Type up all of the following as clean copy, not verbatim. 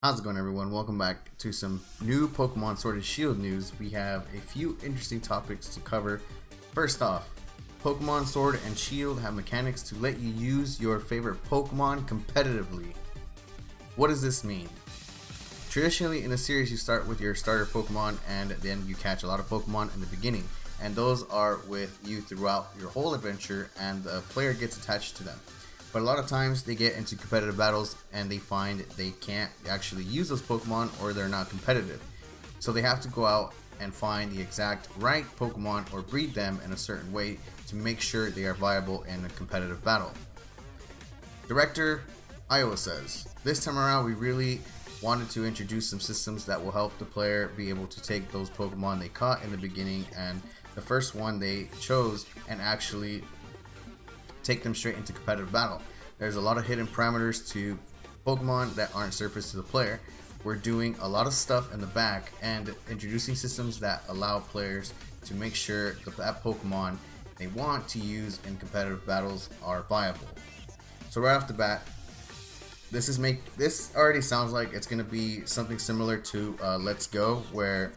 How's it going, everyone? Welcome back to some new Pokemon Sword and Shield news. We have a few interesting topics to cover. First off, Pokemon Sword and Shield have mechanics to let you use your favorite Pokemon competitively. What does this mean? Traditionally, in the series, you start with your starter Pokemon and then you catch a lot of Pokemon in the beginning, and those are with you throughout your whole adventure, and the player gets attached to them. But a lot of times they get into competitive battles and they find they can't actually use those Pokemon, or they're not competitive. So they have to go out and find the exact right Pokemon or breed them in a certain way to make sure they are viable in a competitive battle. Director Iowa says, this time around we really wanted to introduce some systems that will help the player be able to take those Pokemon they caught in the beginning and the first one they chose and actually take them straight into competitive battle. There's a lot of hidden parameters to Pokemon that aren't surfaced to the player. We're doing a lot of stuff in the back and introducing systems that allow players to make sure that Pokemon they want to use in competitive battles are viable. So right off the bat, this already sounds like it's gonna be something similar to Let's Go, where,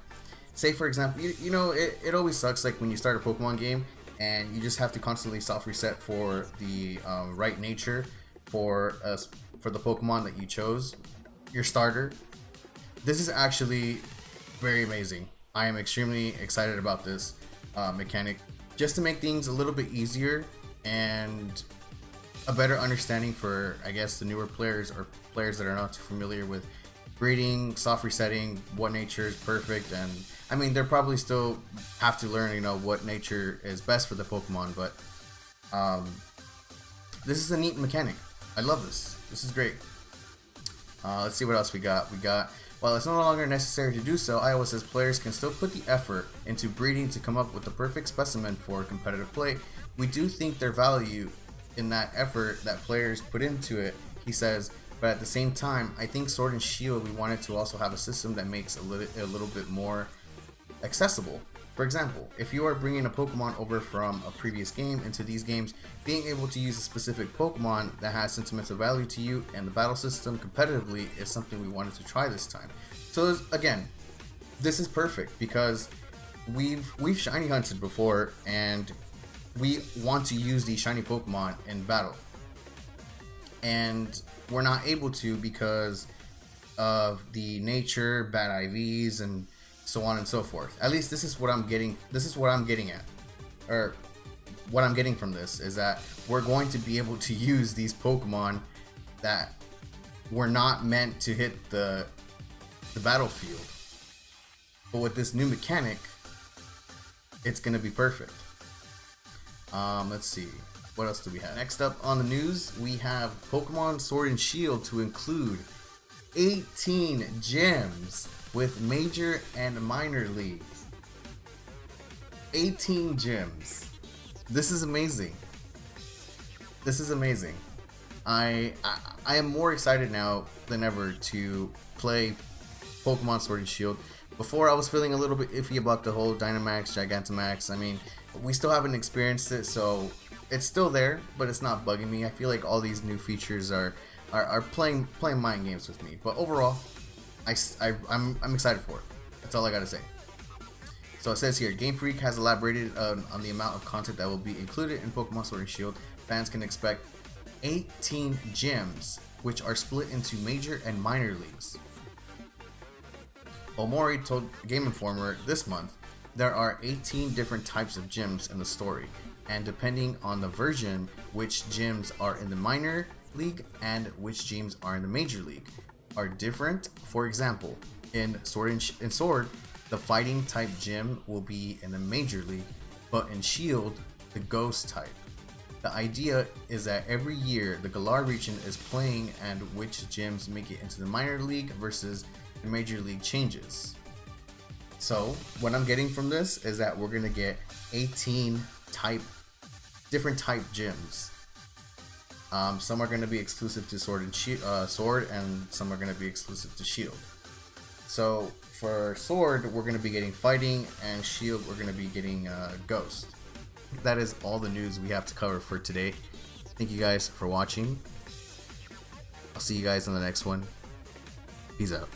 say for example, it always sucks like when you start a Pokemon game and you just have to constantly soft reset for the right nature for the Pokemon that you chose, your starter. This is actually very amazing. I am extremely excited about this mechanic, just to make things a little bit easier and a better understanding for, I guess, the newer players or players that are not too familiar with breeding, soft resetting, what nature is perfect, and I mean they're probably still have to learn, what nature is best for the Pokemon, but this is a neat mechanic. I love this. This is great. Let's see what else we got. While it's no longer necessary to do so, Iowa says players can still put the effort into breeding to come up with the perfect specimen for competitive play. We do think their value in that effort that players put into it, he says, but at the same time, I think Sword and Shield, we wanted to also have a system that makes a little bit more accessible. For example, if you are bringing a Pokemon over from a previous game into these games, being able to use a specific Pokemon that has sentimental value to you and the battle system competitively is something we wanted to try this time. So again, this is perfect because we've shiny hunted before and we want to use these shiny Pokemon in battle, and we're not able to because of the nature, bad IVs, and so on and so forth. At least this is what I'm getting. This is what I'm getting at, or what I'm getting from this is that we're going to be able to use these Pokemon that were not meant to hit the battlefield, but with this new mechanic, it's gonna be perfect. Let's see. What else do we have? Next up on the news, we have Pokemon Sword and Shield to include 18 gyms with major and minor leagues. 18 gyms. This is amazing. This is amazing. I am more excited now than ever to play Pokemon Sword and Shield. Before, I was feeling a little bit iffy about the whole Dynamax, Gigantamax. I mean, we still haven't experienced it, so it's still there, but it's not bugging me. I feel like all these new features are playing mind games with me. But overall, I'm excited for it. That's all I gotta say. So it says here, Game Freak has elaborated on the amount of content that will be included in Pokemon Sword and Shield. Fans can expect 18 gyms, which are split into major and minor leagues. Omori told Game Informer this month there are 18 different types of gyms in the story, and depending on the version, which gyms are in the minor league and which gyms are in the major league are different. For example, in Sword, the fighting type gym will be in the major league, but in Shield, the ghost type. The idea is that every year the Galar region is playing and which gyms make it into the minor league versus the major league changes. So what I'm getting from this is that we're gonna get 18 different type gyms. Some are gonna be exclusive to Sword and some are gonna be exclusive to Shield. So for Sword, we're gonna be getting fighting, and Shield, we're gonna be getting Ghost. That is all the news we have to cover for today. Thank you guys for watching. I'll see you guys on the next one. Peace out.